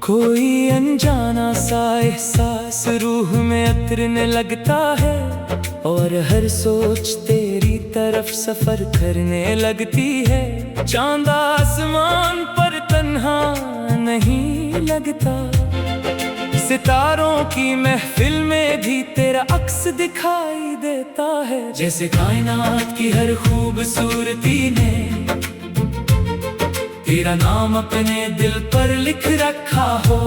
कोई अनजाना सा एहसास रूह में उतरने लगता है और हर सोच तेरी तरफ सफर करने लगती है। चांद आसमान पर तन्हा नहीं लगता, सितारों की महफिल में भी तेरा अक्स दिखाई देता है। जैसे कायनात की हर खूबसूरती ने तेरा नाम अपने दिल पर लिख रखा हो।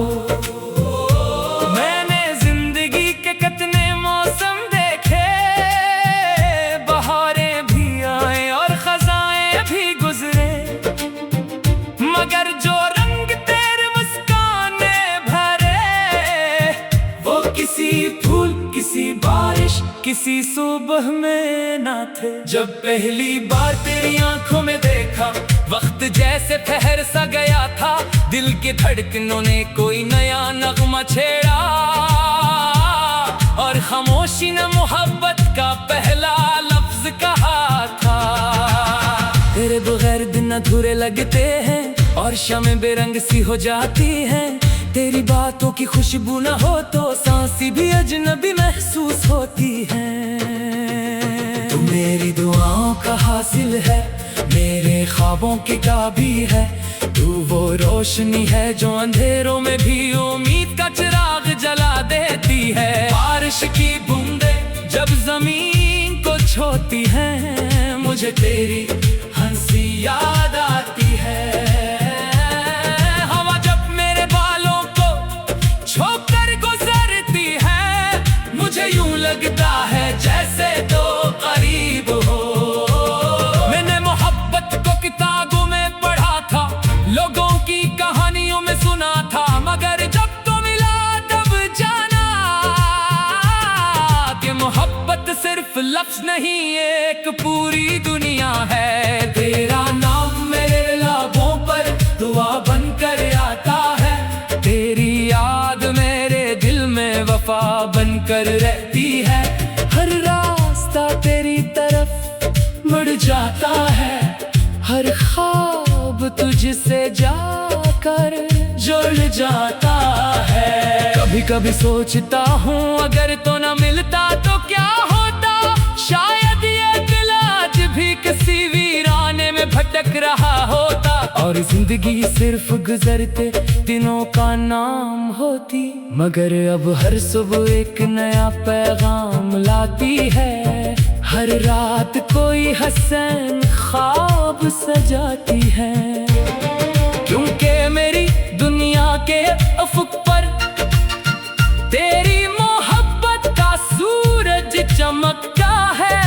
मैंने जिंदगी के कितने मौसम देखे, बहारें भी आए और खज़ाएं भी गुजरे, मगर जो रंग तेरे मुस्कान ने भरे वो किसी फूल, किसी बारिश, किसी सुबह में ना थे। जब पहली बार तेरी आंखों में देखा, वक्त जैसे ठहर सा गया था। दिल के धड़कनों ने कोई नया नगमा छेड़ा और खामोशी ने मोहब्बत का पहला लफ्ज कहा था। तेरे बगैर दिन अधूरे लगते हैं और शामें बेरंग सी हो जाती हैं। तेरी बातों की खुशबू न हो तो सांसें भी अजनबी महसूस होती हैं। तू मेरी दुआओं का हासिल है, मेरे ख्वाबों की ताबी है। तू वो रोशनी है जो अंधेरों में भी उम्मीद का चिराग जला देती है। बारिश की बूंदें जब जमीन को छूती हैं, मुझे तेरी हंसी याद आती है। हवा जब मेरे बालों को छोकर गुजरती है, मुझे यूं लगता है जैसे दो करीब हो। किताबों में पढ़ा था, लोगों की कहानियों में सुना था, मगर जब तो मिला तब जाना कि मोहब्बत सिर्फ लफ्ज नहीं, एक पूरी दुनिया है। तेरा नाम मेरे लबों पर दुआ बनकर आता है, तेरी याद मेरे दिल में वफा बनकर रहती है। हर रास्ता तेरी तरफ मुड़ जाता है, हर ख्वाब तुझसे जाकर जुड़ जाता है। कभी कभी सोचता हूँ अगर तो न मिलता तो क्या होता। शायद ये दिल आज भी किसी वीराने में भटक रहा होता और जिंदगी सिर्फ गुजरते दिनों का नाम होती। मगर अब हर सुबह एक नया पैगाम लाती है, हर रात कोई हसन ख्वाब सजाती है। क्योंकि मेरी दुनिया के अफक पर तेरी मोहब्बत का सूरज चमकता है।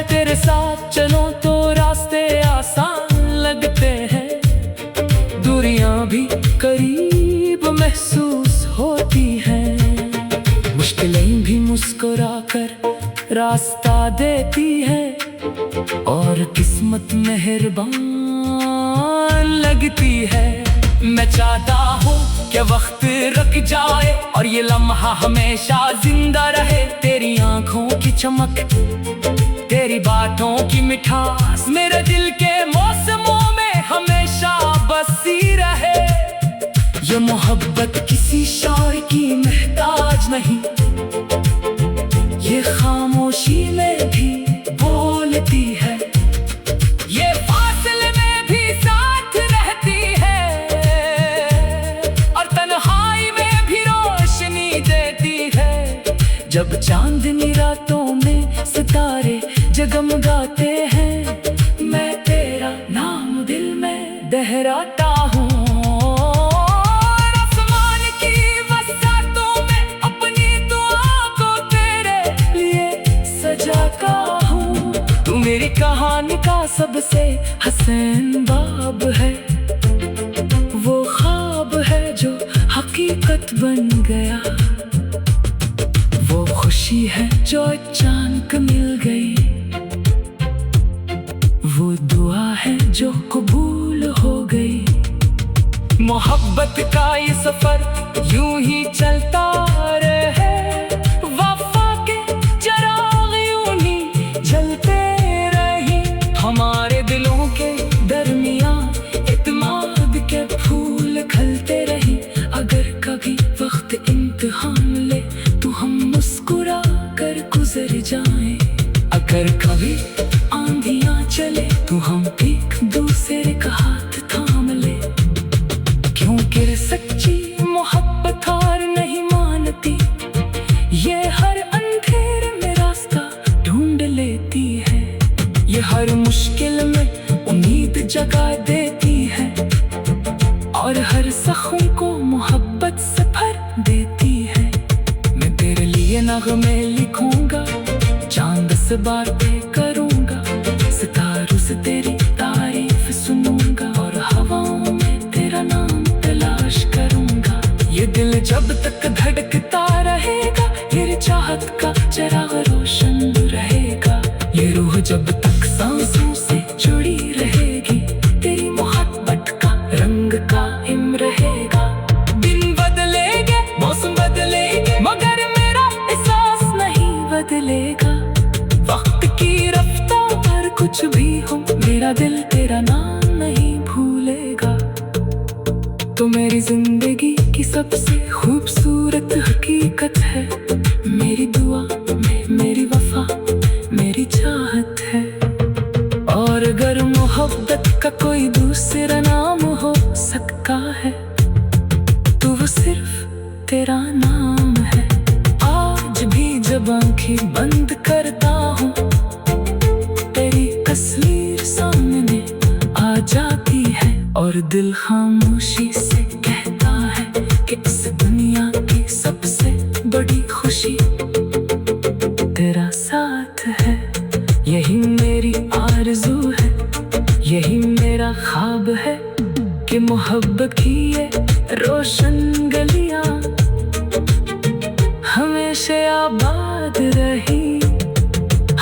तेरे साथ चलो तो रास्ते आसान लगते हैं, दूरियां भी करीब महसूस होती हैं। मुश्किलें भी मुस्कुराकर रास्ता देती है और किस्मत मेहरबान लगती है। मैं चाहता हूँ कि वक्त रुक जाए और ये लम्हा हमेशा जिंदा रहे। तेरी आंखों की चमक, तेरी बातों की मिठास मेरे दिल के मौसमों में हमेशा बसी रहे। ये मोहब्बत किसी शायर की मोहताज नहीं, ये खामोशी में भी बोलती है, ये फासले में भी साथ रहती है और तन्हाई में भी रोशनी देती है। जब चांदनी रातों में सितारे जगमगाते हैं, मैं तेरा नाम दिल में दोहराता हूँ। मेरी कहानी का सबसे हसीन बाब है, वो ख्वाब है जो हकीकत बन गया, वो खुशी है जो अचानक मिल गई, वो दुआ है जो कबूल हो गई। मोहब्बत का ये सफर यूं ही चलता रहे, वफा के चिराग यूं ही जलते हमारे दिलों के दरमियां, इत्मीनान के फूल खिलते रहे। बातें करूंगा, सितारों से तेरी तारीफ सुनूंगा और हवाओं में तेरा नाम तलाश करूंगा। ये दिल जब तक धड़कता रहेगा, तेरी चाहत का चिराग रोशन रहेगा। ये रूह जब तक सांसों से जुड़ी रहेगी, तेरी मोहब्बत का रंग कायम रहेगा। दिन बदलेंगे, मौसम बदलेंगे, मगर मेरा एहसास नहीं बदलेगा। वक्त की रफ्तार कुछ भी हो, मेरा दिल तेरा नाम नहीं भूलेगा। तो मेरी जिंदगी की सबसे खूबसूरत हकीकत है, मेरी दुआ में मेरी वफा मेरी चाहत है। और अगर मोहब्बत का कोई दूसरा नाम हो सकता है, तो वो सिर्फ तेरा नाम है। आज भी जब आंखें बंद करता हूँ, तेरी तस्वीर सामने आ जाती है और दिल खामोशी से कहता है कि इस दुनिया की सबसे बड़ी खुशी तेरा साथ है। यही मेरी आरज़ू है, यही मेरा ख्वाब है कि मोहब्बत की ये रोशन गलियां हमेशा आबाद रही।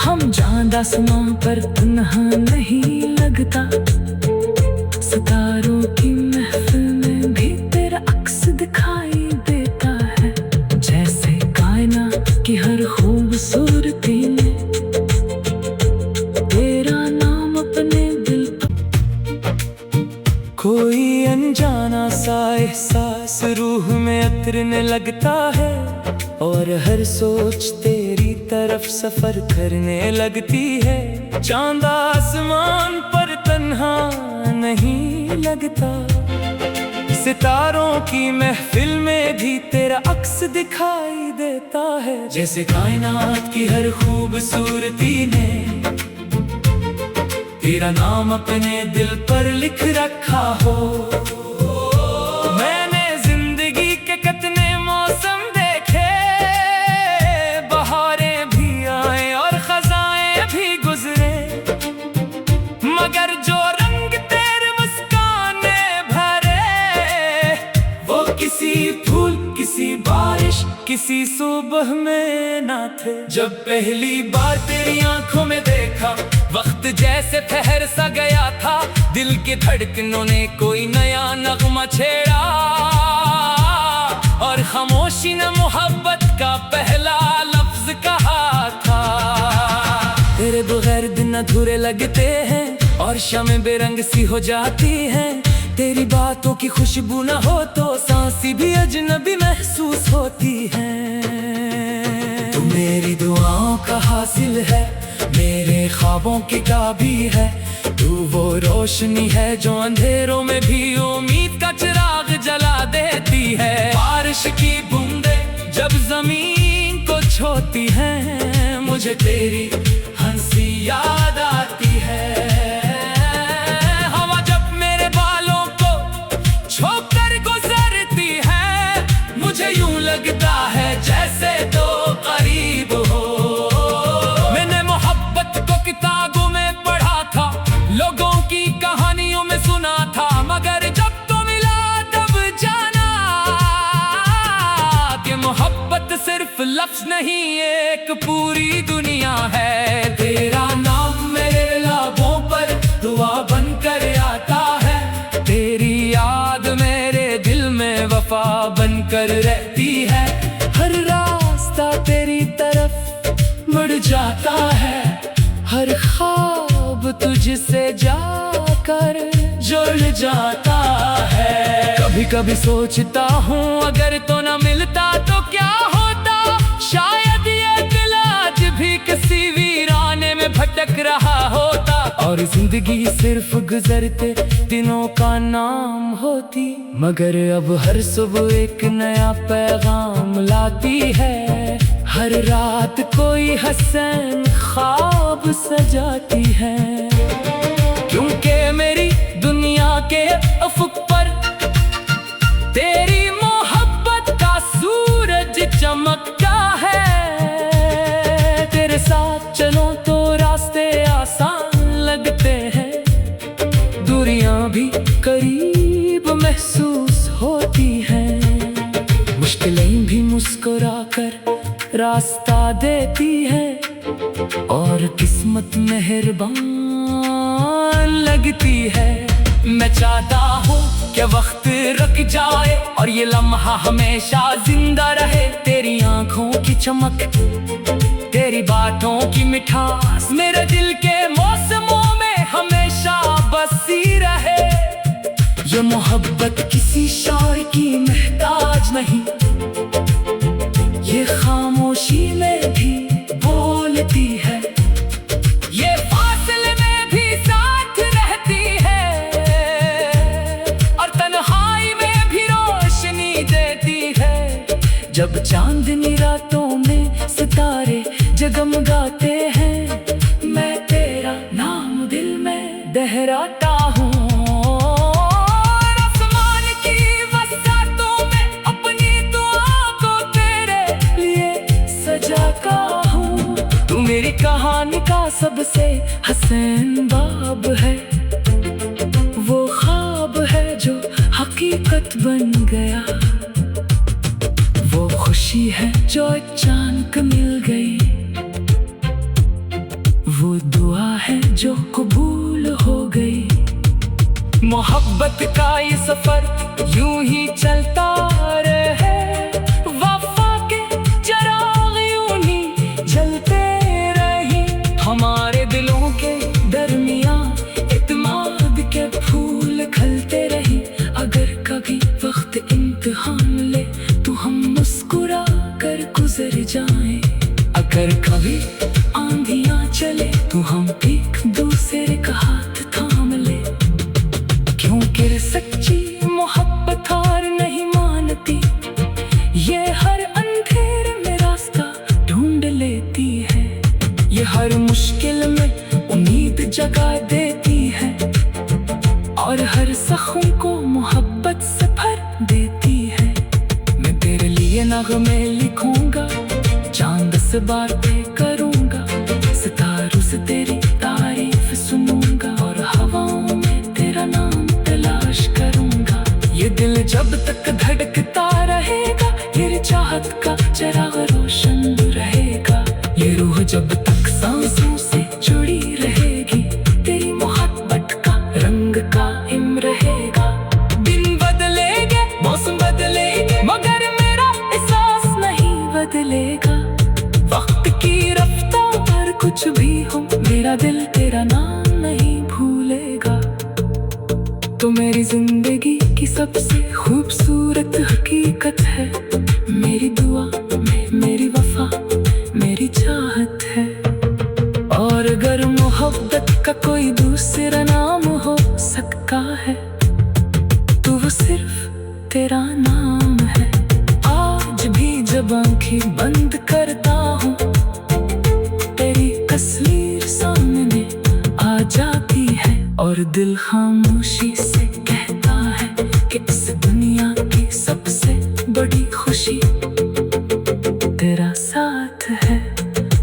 हम चांद आसमां पर तन्हा नहीं लगता, सितारों की महफिल में भी तेरा अक्स दिखाई देता है। जैसे कायनात की हर खूबसूरती में तेरा नाम अपने दिल पर। कोई अनजाना सा एहसास रूह में उतरने लगता है और हर सोच तेरी तरफ सफर करने लगती है। चांद आसमान पर तन्हा नहीं लगता, सितारों की महफिल में भी तेरा अक्स दिखाई देता है। जैसे कायनात की हर खूबसूरती ने तेरा नाम अपने दिल पर लिख रखा हो। मैंने जिंदगी के कितने मौसम देखे, बहारें भी आए और खज़ाएं भी गुजरे, मगर जो रंग तेरे मुस्कान ने भरे, वो किसी फूल, किसी बारिश, किसी सुबह में ना थे। जब पहली बार तेरी आंखों में देखा, वक्त जैसे ठहर सा गया था। दिल की धड़कनों ने कोई नया नगमा छेड़ा और खामोशी ने मोहब्बत का पहला लफ्ज कहा था। तेरे बगैर दिन अधूरे लगते हैं और शामें बेरंग सी हो जाती हैं। तेरी बातों की खुशबू न हो तो सांसें भी अजनबी महसूस होती हैं। तू मेरी दुआओं का हासिल है, मेरे ख्वाबों की ताबी है। तू वो रोशनी है जो अंधेरों में भी उम्मीद का चिराग जला देती है। बारिश की बूंदें जब जमीन को छूती हैं, मुझे तेरी हंसी याद आती है। हवा जब मेरे बालों को छोकर गुजरती है, मुझे यूं लगता है जैसे तो करीब हो। मैंने मोहब्बत को किताबों में पढ़ा था, लोगों की कहानियों में सुना था, मगर जब तो मिला तब जाना कि मोहब्बत सिर्फ लफ्ज नहीं, एक पूरी दुनिया है। तेरा नाम मेरे लबों पर दुआ बनकर आता है, तेरी याद मेरे दिल में वफा बनकर रहती है। हर रास्ता तेरी तरफ मुड़ जाता है, हर ख्वाब तुझसे जाकर जुड़ जाता है। कभी कभी सोचता हूँ अगर तो न मिलता तो क्या होता, शायद ये दिल आज भी किसी वीराने में भटक रहा होता और जिंदगी सिर्फ गुजरते दिनों का नाम होती। मगर अब हर सुबह एक नया पैगाम लाती है, हर रात कोई हसन ख्वाब सजाती है। क्योंकि मेरी दुनिया के अफुक पर तेरी मोहब्बत का सूरज चमकता है। तेरे साथ चलो तो करीब महसूस होती है। मुश्किलें भी मुस्कुराकर रास्ता देती है और किस्मत मेहरबान लगती है। मैं चाहता हूँ कि वक्त रुक जाए और ये लम्हा हमेशा जिंदा रहे। तेरी आंखों की चमक, तेरी बातों की मिठास मेरे दिल के मौसमों में हमेशा बसी रहे। ये मोहब्बत किसी शौर की मोहताज नहीं, ये खामोशी में भी बोलती है, ये फासले में भी साथ रहती है और तन्हाई में भी रोशनी देती है। जब चांदनी रातों में सितारे जगमगाते हैं, मैं तेरा नाम दिल में दोहराता हूँ। आसमान की बरसातों में अपनी दुआ को तेरे लिए सजाता हूँ। तू मेरी कहानी का सबसे हसीन बाब है, वो ख्वाब है जो हकीकत बन गया, वो खुशी है जो अचानक मिल गई, वो दुआ है जो कबूल हो गई। मोहब्बत का ये सफर यूं ही चलता रहे, वफा के चिराग यूं ही जलते रही, हमारे दिलों के दरमियां इत्मीनान के फूल खिलते रही। अगर कभी वक्त इम्तिहान ले तो हम मुस्कुरा कर गुजर जाएं, अगर कभी आंधियां चले तो हम एक दूसरे का हाथ थाम ले। क्योंकि सच्ची मोहब्बत हार नहीं मानती, ये हर अंधेरे में रास्ता ढूंढ लेती है, ये हर मुश्किल में उम्मीद जगा देती है और हर जख्म को मोहब्बत से भर देती है। मैं तेरे लिए नगमे लिखूंगा, चांद से बातें करूंगा, सितारों से तेरी तारीफ सुनूंगा और हवाओं में तेरा नाम तलाश करूंगा। ये दिल जब तक धड़कता रहेगा, तेरी चाहत का चिराग रोशन रहेगा। ये रूह जब तक सांसों से जुड़ी रहेगी, तेरी मोहब्बत का रंग कायम रहेगा। दिन बदलेंगे, मौसम बदलेंगे, मगर मेरा एहसास नहीं बदलेगा। वक्त की रफ्तार कुछ भी हो, मेरा दिल तेरा नाम नहीं भूलेगा। तो मेरी जिंदगी की सबसे खूबसूरत हकीकत है, मेरी दुआ में मेरी वफा मेरी चाहत है। और अगर मोहब्बत का कोई दूसरा नाम हो सकता है तो वो सिर्फ तेरा नाम है। आज भी जब आंखें बंद करता हूँ, तेरी तस्वीर सामने आ जाती है और दिल खामोशी से कहता है कि इस दुनिया की सबसे बड़ी खुशी तेरा साथ है।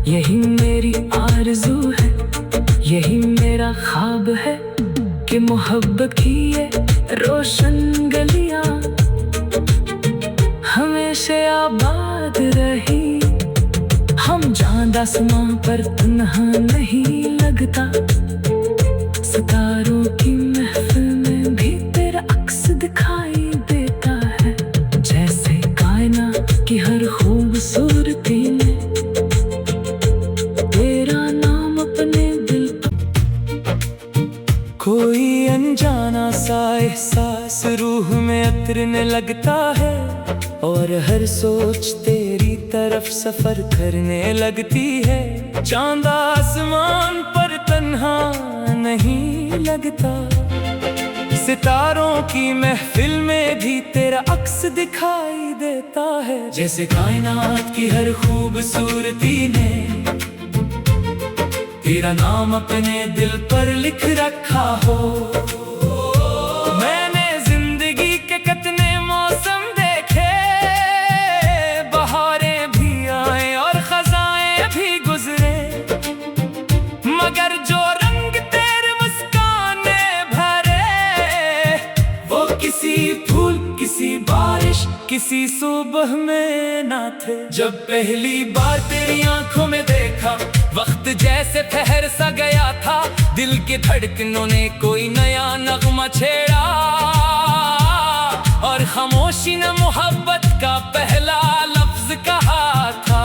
यही मेरी आरज़ू है, यही मेरा ख्वाब है कि मोहब्बत की ये रोशन गलियां हमेशा आबाद रही। हम चांद आसमां पर तन्हा नहीं लगता, सितारों की महफिल में भी तेरा अक्स दिखाई देता है। जैसे कायनात की हर खूबसूरती में तेरा नाम अपने दिल पर। कोई अनजाना सा एहसास रूह में उतरने लगता है और हर सोच तेरी तरफ सफर करने लगती है। चांद आसमान पर तन्हा नहीं लगता, सितारों की महफिल में भी तेरा अक्स दिखाई देता है। जैसे कायनात की हर खूबसूरती ने तेरा नाम अपने दिल पर लिख रखा हो। मैंने जिंदगी के कितने मौसम देखे, बहारें भी आए और खज़ाएं भी गुजरे, मगर जो रंग तेरे मुस्कान ने भरे वो किसी किसी फूल, किसी बारिश, किसी सुबह में ना थे। जब पहली बार तेरी आंखों में देखा, वक्त जैसे ठहर सा गया था। दिल के धड़कनों ने कोई नया नगमा छेड़ा, और खामोशी ने मोहब्बत का पहला लफ्ज कहा था।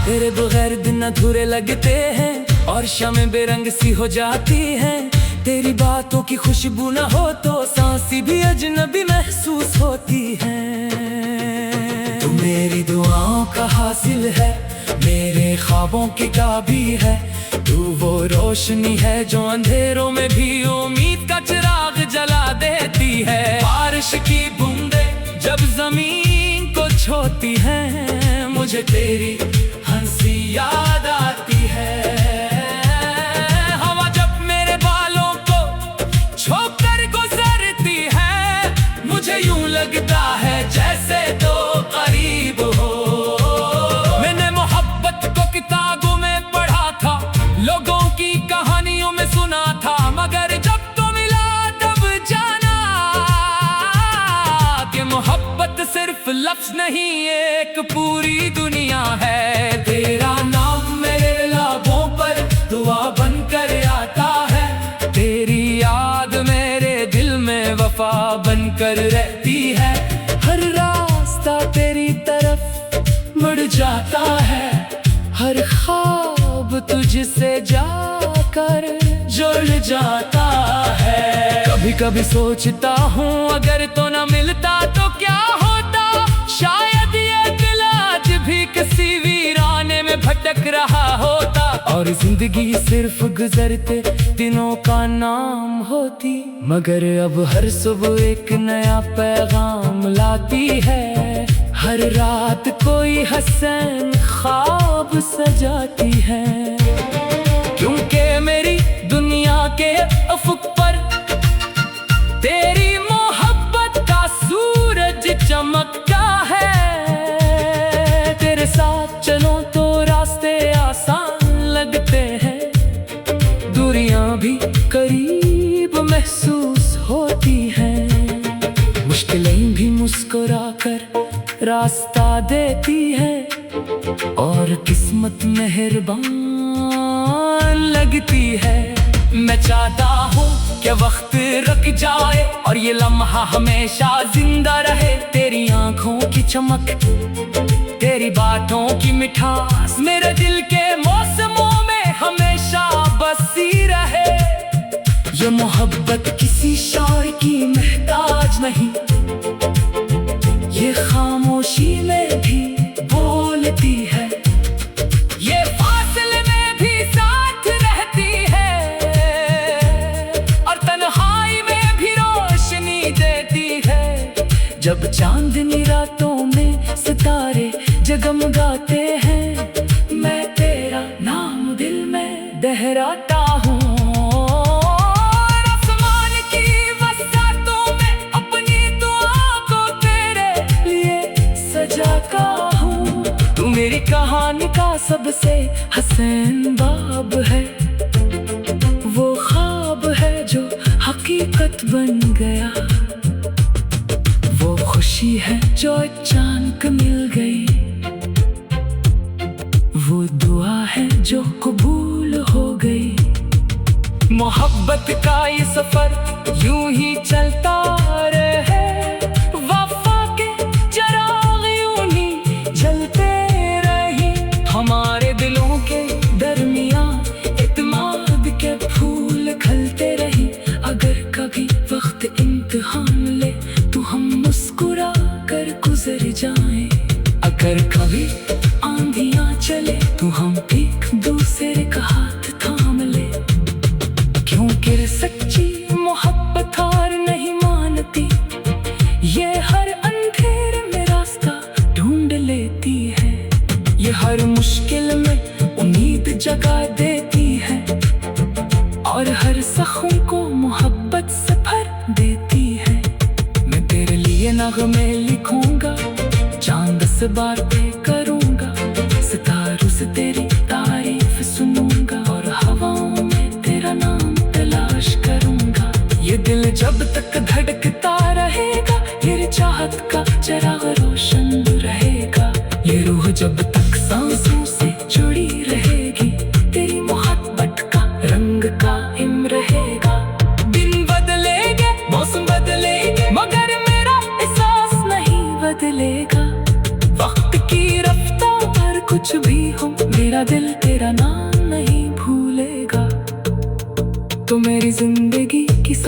तेरे बगैर दिन अधूरे लगते हैं और शामें बेरंग सी हो जाती हैं। तेरी बातों की खुशबू न हो तो सांसें भी अजनबी महसूस होती हैं। तू मेरी दुआओं का हासिल है, मेरे ख्वाबों की ताबी है। तू वो रोशनी है जो अंधेरों में भी उम्मीद का चिराग जला देती है। बारिश की बूंदें जब जमीन को छूती हैं, मुझे तेरी हंसी याद आती है। हवा जब मेरे बालों को छोकर गुजरती है, मुझे यूं लगता है जैसे तो करीब हो। मैंने मोहब्बत को किताबों में पढ़ा था, लोगों की कहानियों में सुना था, मगर जब तो मिला तब जाना कि मोहब्बत सिर्फ लफ्ज नहीं, एक पूरी दुनिया है। तेरा नाम मेरे लबों पर दुआ बनकर आता है। तेरी याद मेरे दिल में वफा बनकर रहती है। हर रास्ता तेरी तरफ मुड़ जाता है, हर ख्वाब तुझसे जाकर जुड़ जाता है। कभी कभी सोचता हूँ अगर तो न मिलता तो क्या होता। शायद ये दिल आज भी किसी वीराने में भटक रहा होता, और जिंदगी सिर्फ गुजरते दिनों का नाम होती। मगर अब हर सुबह एक नया पैगाम लाती है। हर रात कोई हसन ख्वाब सजाती है। क्योंकि मेरी दुनिया के अफक पर तेरी मोहब्बत का सूरज चमकता है। तेरे साथ चलो तो रास्ते आसान लगते हैं, दूरियां भी करीब महसूस होती हैं। मुश्किलें भी मुस्कुराकर रास्ता देती है, और किस्मत मेहरबान लगती है। मैं चाहता हूँ कि वक्त रुक जाए और ये लम्हा हमेशा जिंदा रहे। तेरी आंखों की चमक, तेरी बातों की मिठास मेरे दिल के मौसमों में हमेशा बसी रहे। ये मोहब्बत किसी शायर की मोहताज नहीं, ये खामोशी में भी बोलती है। ये फासले में भी साथ रहती है, और तन्हाई में भी रोशनी देती है। जब चांदनी रातों में सितारे जगमगाते हैं, मैं तेरा नाम दिल में दोहराता हूँ। मेरी कहानी का सबसे हसीन बाब है, वो ख्वाब है जो हकीकत बन गया। वो खुशी है जो अचानक मिल गई, वो दुआ है जो कबूल हो गई। मोहब्बत का ये सफर यूं ही चलता रहे, वफा के चिराग यूं ही जलते हमारे दिलों के दरमियां इत्मीनान के फूल खिलते रही। अगर कभी वक्त इम्तिहान ले तो हम मुस्कुरा कर गुजर जाएं। अगर कभी आंधियां चले तो हम एक दूसरे का हाथ थाम ले। क्योंकि सच्ची मोहब्बत हार नहीं मानती, ये हर अंधेरे में रास्ता ढूंढ लेती है। ये हर मुश्किल में उम्मीद जगा देती है, और हर जख्म को मोहब्बत से भर देती है। मैं तेरे लिए नगमे लिखूंगा, चांद से बातें करूंगा, सितारों से तेरी तारीफ सुनूंगा, और हवाओं में तेरा नाम तलाश करूंगा। ये दिल जब तक धड़कता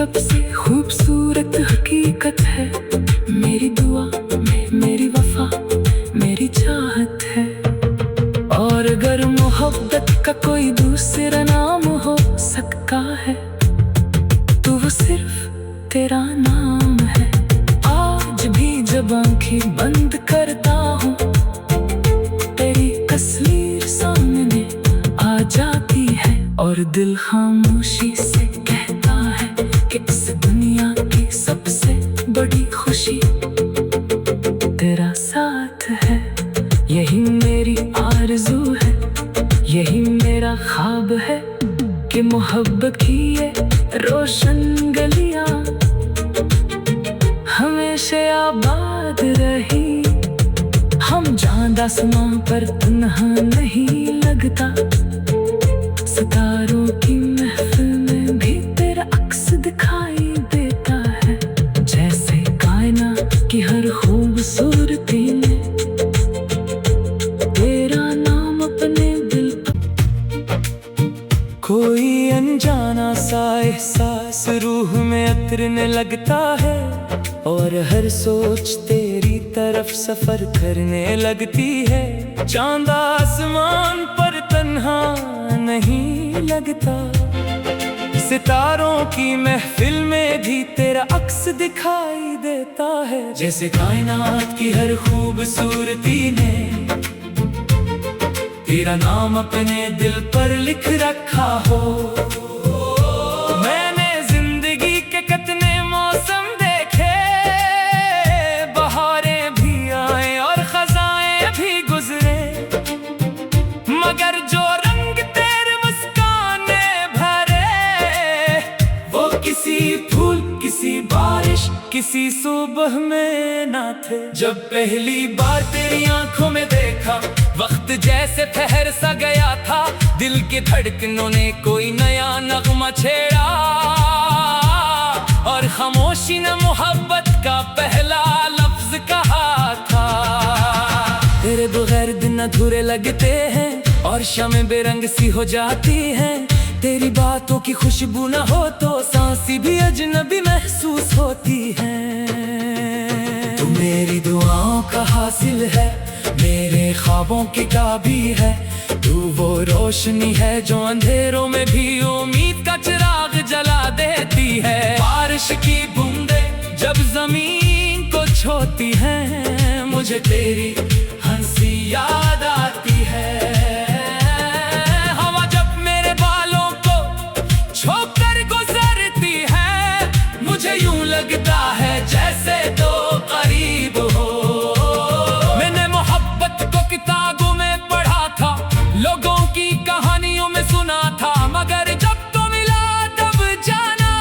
सबसे खूबसूरत हकीकत है। मेरी दुआ मेरी वफा मेरी चाहत है। और अगर मोहब्बत का कोई दूसरा नाम हो सकता है तो वो सिर्फ तेरा नाम है। आज भी जब आंखें बंद करता हूँ तेरी तस्वीर सामने आ जाती है। और दिल खामोशी से कहता है कि इस दुनिया की सबसे बड़ी खुशी तेरा साथ है। यही मेरी आरज़ू है, यही मेरा ख्वाब है कि मोहब्बत की ये रोशन गलियां हमेशा आबाद रही। हम चांद आसमां पर तन्हा नहीं लगता, सितारों की महफिल में भी तेरा अक्स दिखाई देता है। जैसे कायनात की हर खूबसूरती में तेरा नाम अपने दिल पर। कोई अनजाना सा एहसास रूह में उतरने लगता है और हर सोच तेरी तरफ सफर करने लगती है। चांद आसमान पर तन्हा नहीं लगता, सितारों की महफिल में भी तेरा अक्स दिखाई देता है। जैसे कायनात की हर खूबसूरती ने तेरा नाम अपने दिल पर लिख रखा हो। मैंने जिंदगी के कितने मौसम देखे, बहारें भी आए और खज़ाएं भी गुजरे, मगर जो रंग तेरे मुस्काने भरे वो किसी फूल किसी बारिश किसी सुबह में ना थे। जब पहली बार तेरी आंखों में देखा वक्त जैसे ठहर सा गया था। दिल की धड़कनों ने कोई नया नगमा छेड़ा और खामोशी ने मोहब्बत का पहला लफ्ज कहा था। तेरे बगैर दिन अधूरे लगते हैं और शामें बेरंग सी हो जाती हैं। तेरी बातों की खुशबू न हो तो सांसें भी अजनबी महसूस होती हैं। तू मेरी दुआओं का हासिल है, मेरे ख्वाबों की ताबी है। तू वो रोशनी है जो अंधेरों में भी उम्मीद का चिराग जला देती है। बारिश की बूंदें जब जमीन को छूती हैं मुझे तेरी हंसी याद आती है। हवा जब मेरे बालों को छोकर गुजरती है मुझे यूं लगता है जैसे तो करीब हो। मैंने मोहब्बत को किताबों में पढ़ा था, लोगों की कहानियों में सुना था, मगर जब तो मिला तब जाना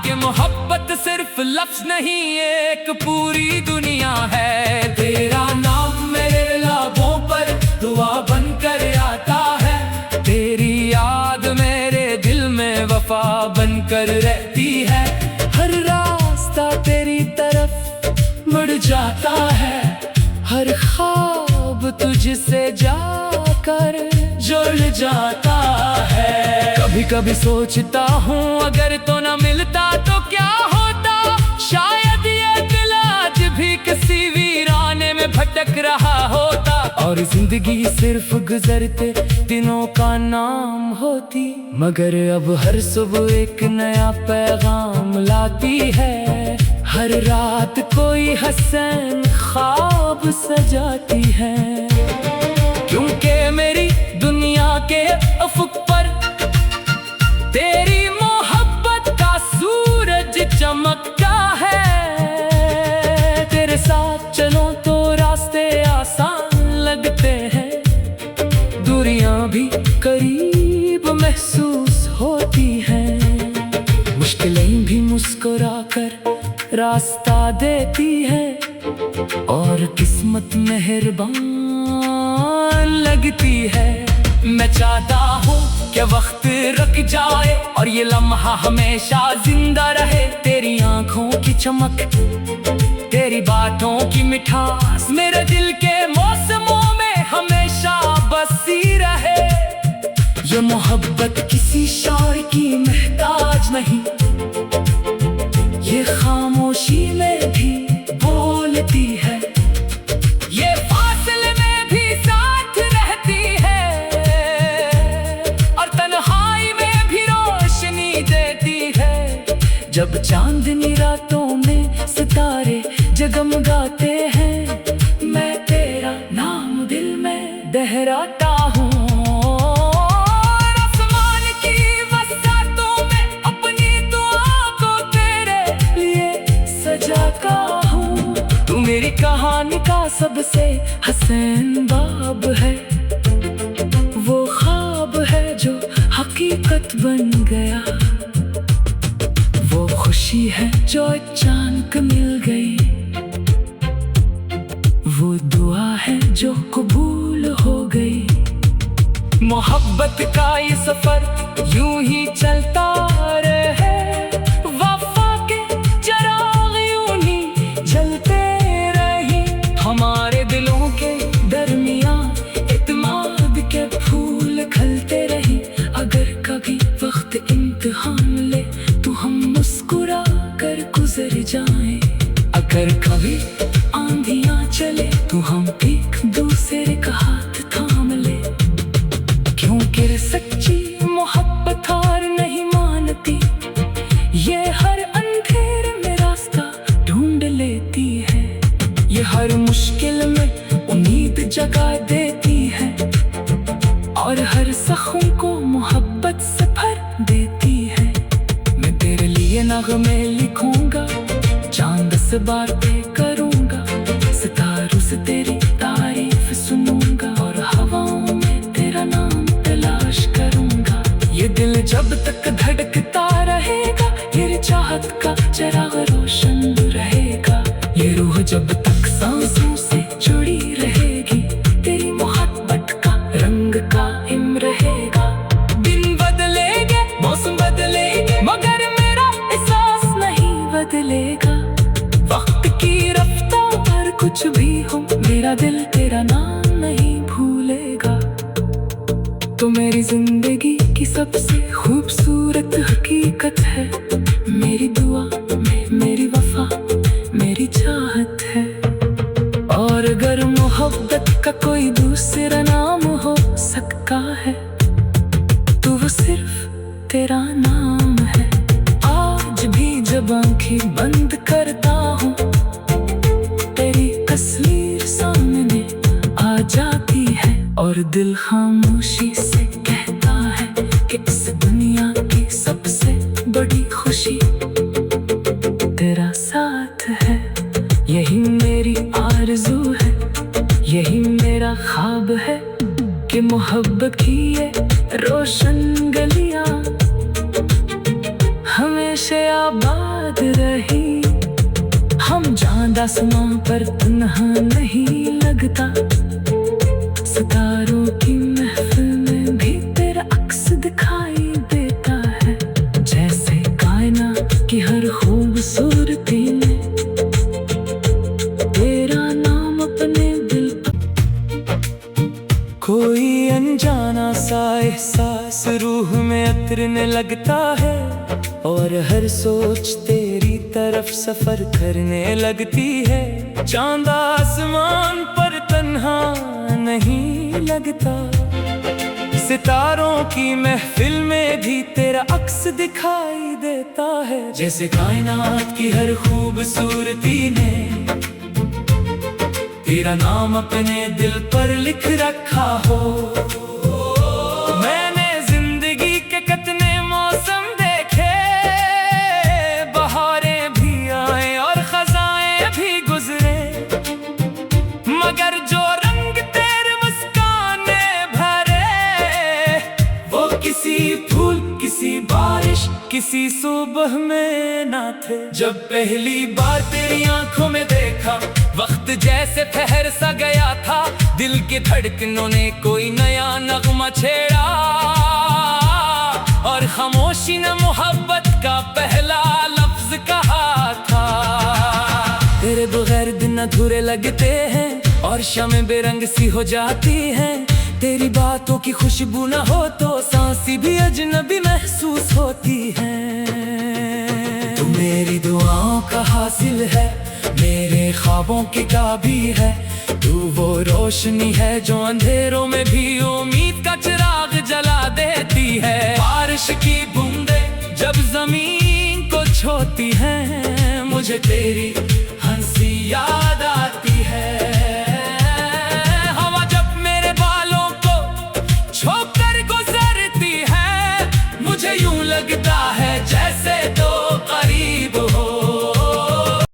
कि मोहब्बत सिर्फ लफ्ज नहीं एक पूरी दुनिया है। तेरा नाम मेरे लाबों पर दुआ बनकर आता है, तेरी याद मेरे दिल में वफा बनकर रहती है। हर रास्ता तेरी तरफ मुड़ जाता है, हर ख्वाब तुझसे जाकर जुड़ जाता है। कभी कभी सोचता हूँ अगर तो न मिलता तो क्या होता, शायद ये दिल आज भी किसी वीराने में भटक रहा होता और जिंदगी सिर्फ गुजरते दिनों का नाम होती। मगर अब हर सुबह एक नया पैगाम लाती है, हर रात कोई हसन ख्वाब सजाती है। क्योंकि मेरी दुनिया के अफक पर तेरी मोहब्बत का सूरज चमकता है। तेरे साथ चलो तो रास्ते आसान लगते हैं, दूरियां भी करीब महसूस होती हैं। मुश्किलें भी मुस्कुराकर रास्ता देती है और किस्मत मेहरबान लगती है। मैं चाहता हूँ कि वक्त रुक जाए और ये लम्हा हमेशा जिंदा रहे। तेरी आंखों की चमक, तेरी बातों की मिठास मेरे दिल के मौसमों में हमेशा बसी रहे। ये मोहब्बत किसी शायर की महताज आवाज नहीं, ये खामोशी में भी बोलती है, ये फासले में भी साथ रहती है, और तन्हाई में भी रोशनी देती है। जब चांदनी रातों में सितारे जगमगाते हैं, मैं तेरा नाम दिल में दोहराता हूँ। आसमान की वसातों में अपनी दुआ को तेरे लिए सजाता हूँ। तू मेरी कहानी का सबसे हसीन बाब है, वो ख्वाब है जो हकीकत बन गया, वो खुशी है जो अचानक मिल गई, वो दुआ है जो कबूल हो गई। मोहब्बत का ये सफर यूं ही चलता रहे, वफा के चिराग यूं ही जलते रहे, हमारे दिलों के दरमियां इत्मीनान के फूल खिलते रहे। अगर कभी वक्त इम्तिहान ले तो हम मुस्कुरा कर गुजर जाएं, अगर कभी आंधियां चले तो हम एक दूसरे का हाथ थाम ले, क्योंकि सच्ची मोहब्बत हार नहीं मानती, ये हर अंधेरे में रास्ता ढूंढ लेती है, ये हर मुश्किल में उम्मीद जगा देती है, और हर जख्म को मोहब्बत से भर देती है। मैं तेरे लिए नगमे लिखूंगा, चांद से बातें करूंगा, सितारों से तेरी तारीफ सुनूंगा, और हवाओं में तेरा नाम तलाश करूंगा। ये दिल जब तक धड़कता रहेगा, तेरी चाहत का चिराग रोशन रहेगा, ये रूह जब तक सांसों से जुड़ी रहेगी, तेरी मोहब्बत का रंग कायम रहेगा। दिन बदलेंगे, मौसम बदलेंगे, मगर मेरा एहसास नहीं बदलेगा। वक्त की रफ्तार कुछ भी हो, मेरा दिल तेरा नाम नहीं भूलेगा। तो मेरी जिंदगी की सबसे खूबसूरत हकीकत है, मेरी दुआ में मेरी वफा मेरी चाहत है। और अगर मोहब्बत का कोई दूसरा नाम हो सकता है, तो वो सिर्फ तेरा नाम है। आज भी जब आंखें बंद करता हूँ, तेरी तस्वीर सामने आ जाती है, और दिल खामोशी से कहता है कि इस दुनिया की सबसे बड़ी खुशी तेरा साथ है। यही मेरी आरज़ू है, यही मेरा ख्वाब है, कि मोहब्बत की ये रोशन गलियां हमेशा आबाद रही। हम चांद आसमां पर तन्हा नहीं लगता, सितारों की महफिल में भी तेरा अक्स दिखाई देता है, जैसे कायनात की हर खूबसूरती में तेरा नाम अपने दिल पर। कोई अनजाना सा एहसास रूह में उतरने लगता है, और हर सोच तेरी तरफ सफर करने लगती है। चांद आसमान पर तन्हा नहीं लगता, सितारों की महफिल में भी तेरा अक्स दिखाई देता है, जैसे कायनात की हर खूबसूरती ने तेरा नाम अपने दिल पर लिख रखा हो। मैंने जिंदगी के कितने मौसम देखे, बहारें भी आए और खज़ाएं भी गुजरे, मगर जो रंग तेरे मुस्कान ने भरे, वो किसी फूल, किसी बारिश, किसी सुबह में ना थे। जब पहली बार तेरी आंखों में देखा, वक्त जैसे ठहर सा गया था, दिल की धड़कनों ने कोई नया नगमा छेड़ा, और खामोशी ने मोहब्बत का पहला लफ्ज कहा था। तेरे बगैर दिन अधूरे लगते हैं, और शामें बेरंग सी हो जाती हैं। तेरी बातों की खुशबू न हो तो सांसें भी अजनबी महसूस होती हैं। ख्वाबों की काबी है। तू वो रोशनी है जो अंधेरों में भी उम्मीद का चिराग जला देती है। बारिश की बूंदें जब जमीन को छूती हैं, मुझे तेरी हंसी याद आती